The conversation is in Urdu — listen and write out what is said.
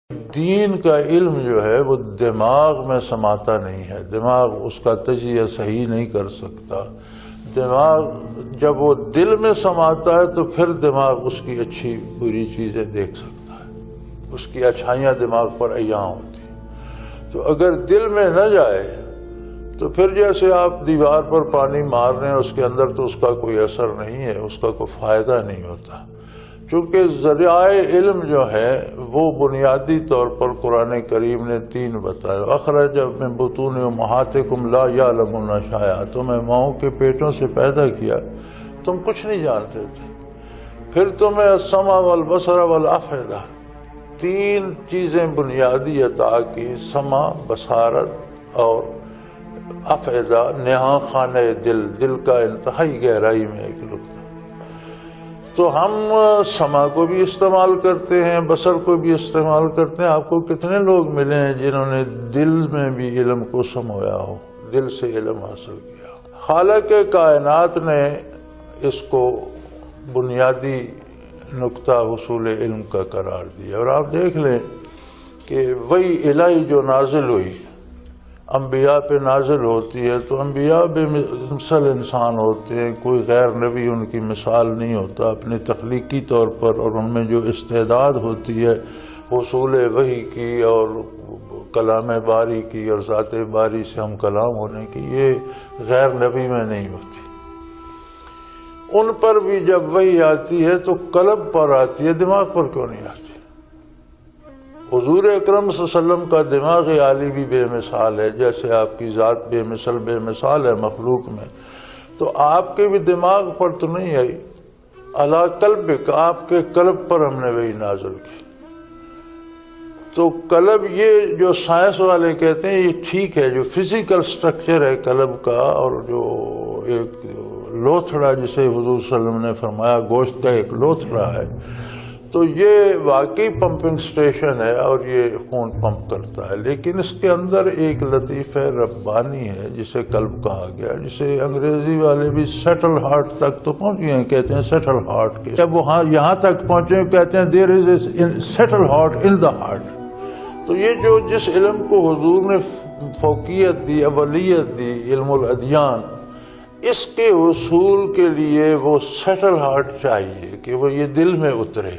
دین کا علم جو ہے وہ دماغ میں سماتا نہیں ہے، دماغ اس کا تجزیہ صحیح نہیں کر سکتا۔ دماغ جب وہ دل میں سماتا ہے تو پھر دماغ اس کی اچھی بری چیزیں دیکھ سکتا ہے، اس کی اچھائیاں دماغ پر عیاں ہوتی۔ تو اگر دل میں نہ جائے تو پھر جیسے آپ دیوار پر پانی مار رہے ہیں، اس کے اندر تو اس کا کوئی اثر نہیں ہے، اس کا کوئی فائدہ نہیں ہوتا۔ چونکہ ذرائع علم جو ہے وہ بنیادی طور پر قرآن کریم نے 3 بتائے۔ اخرج من بطون امہاتکم لا یعلمون شیئا، تمہیں ماؤں کے پیٹوں سے پیدا کیا، تم کچھ نہیں جانتے تھے۔ پھر تمہیں السمع والبصر والافئدہ، 3 چیزیں بنیادی عطا کی، سمع، بصارت اور افئدہ، نہاں خانہ دل کا انتہائی گہرائی میں ایک نقطہ۔ تو ہم سمع کو بھی استعمال کرتے ہیں، بصر کو بھی استعمال کرتے ہیں۔ آپ کو کتنے لوگ ملے ہیں جنہوں نے دل میں بھی علم کو سمویا ہو، دل سے علم حاصل کیا ہو؟ خالق کائنات نے اس کو بنیادی نقطہ حصول علم کا قرار دیا۔ اور آپ دیکھ لیں کہ وہی الہی جو نازل ہوئی انبیاء پہ نازل ہوتی ہے تو انبیاء بے مثل انسان ہوتے ہیں، کوئی غیر نبی ان کی مثال نہیں ہوتا اپنے تخلیقی طور پر، اور ان میں جو استعداد ہوتی ہے حصول وحی کی اور کلام باری کی اور ذات باری سے ہم کلام ہونے کی، یہ غیر نبی میں نہیں ہوتی۔ ان پر بھی جب وحی آتی ہے تو قلب پر آتی ہے، دماغ پر کیوں نہیں آتی؟ حضور اکرم صلی اللہ علیہ وسلم کا دماغ عالی بھی بے مثال ہے، جیسے آپ کی ذات بے مثال ہے مخلوق میں، تو آپ کے بھی دماغ پر تو نہیں آئی۔ علی قلبک، آپ کے قلب پر ہم نے وہی نازل کی۔ تو قلب، یہ جو سائنس والے کہتے ہیں یہ ٹھیک ہے، جو فزیکل سٹرکچر ہے قلب کا، اور جو ایک لوتھڑا جسے حضور صلی اللہ علیہ وسلم نے فرمایا گوشت کا ایک لوتھڑا ہے، تو یہ واقعی پمپنگ سٹیشن ہے اور یہ خون پمپ کرتا ہے، لیکن اس کے اندر ایک لطیفہ ربانی ہے جسے قلب کہا گیا، جسے انگریزی والے بھی سیٹل ہارٹ تک تو پہنچ گئے ہیں، کہتے ہیں سیٹل ہارٹ کے، جب وہاں یہاں تک پہنچے کہتے ہیں there is a settle heart in the heart. تو یہ جو جس علم کو حضور نے فوقیت دی، اولیت دی، علم الادیان، اس کے حصول کے لیے وہ سیٹل ہارٹ چاہیے کہ وہ یہ دل میں اترے۔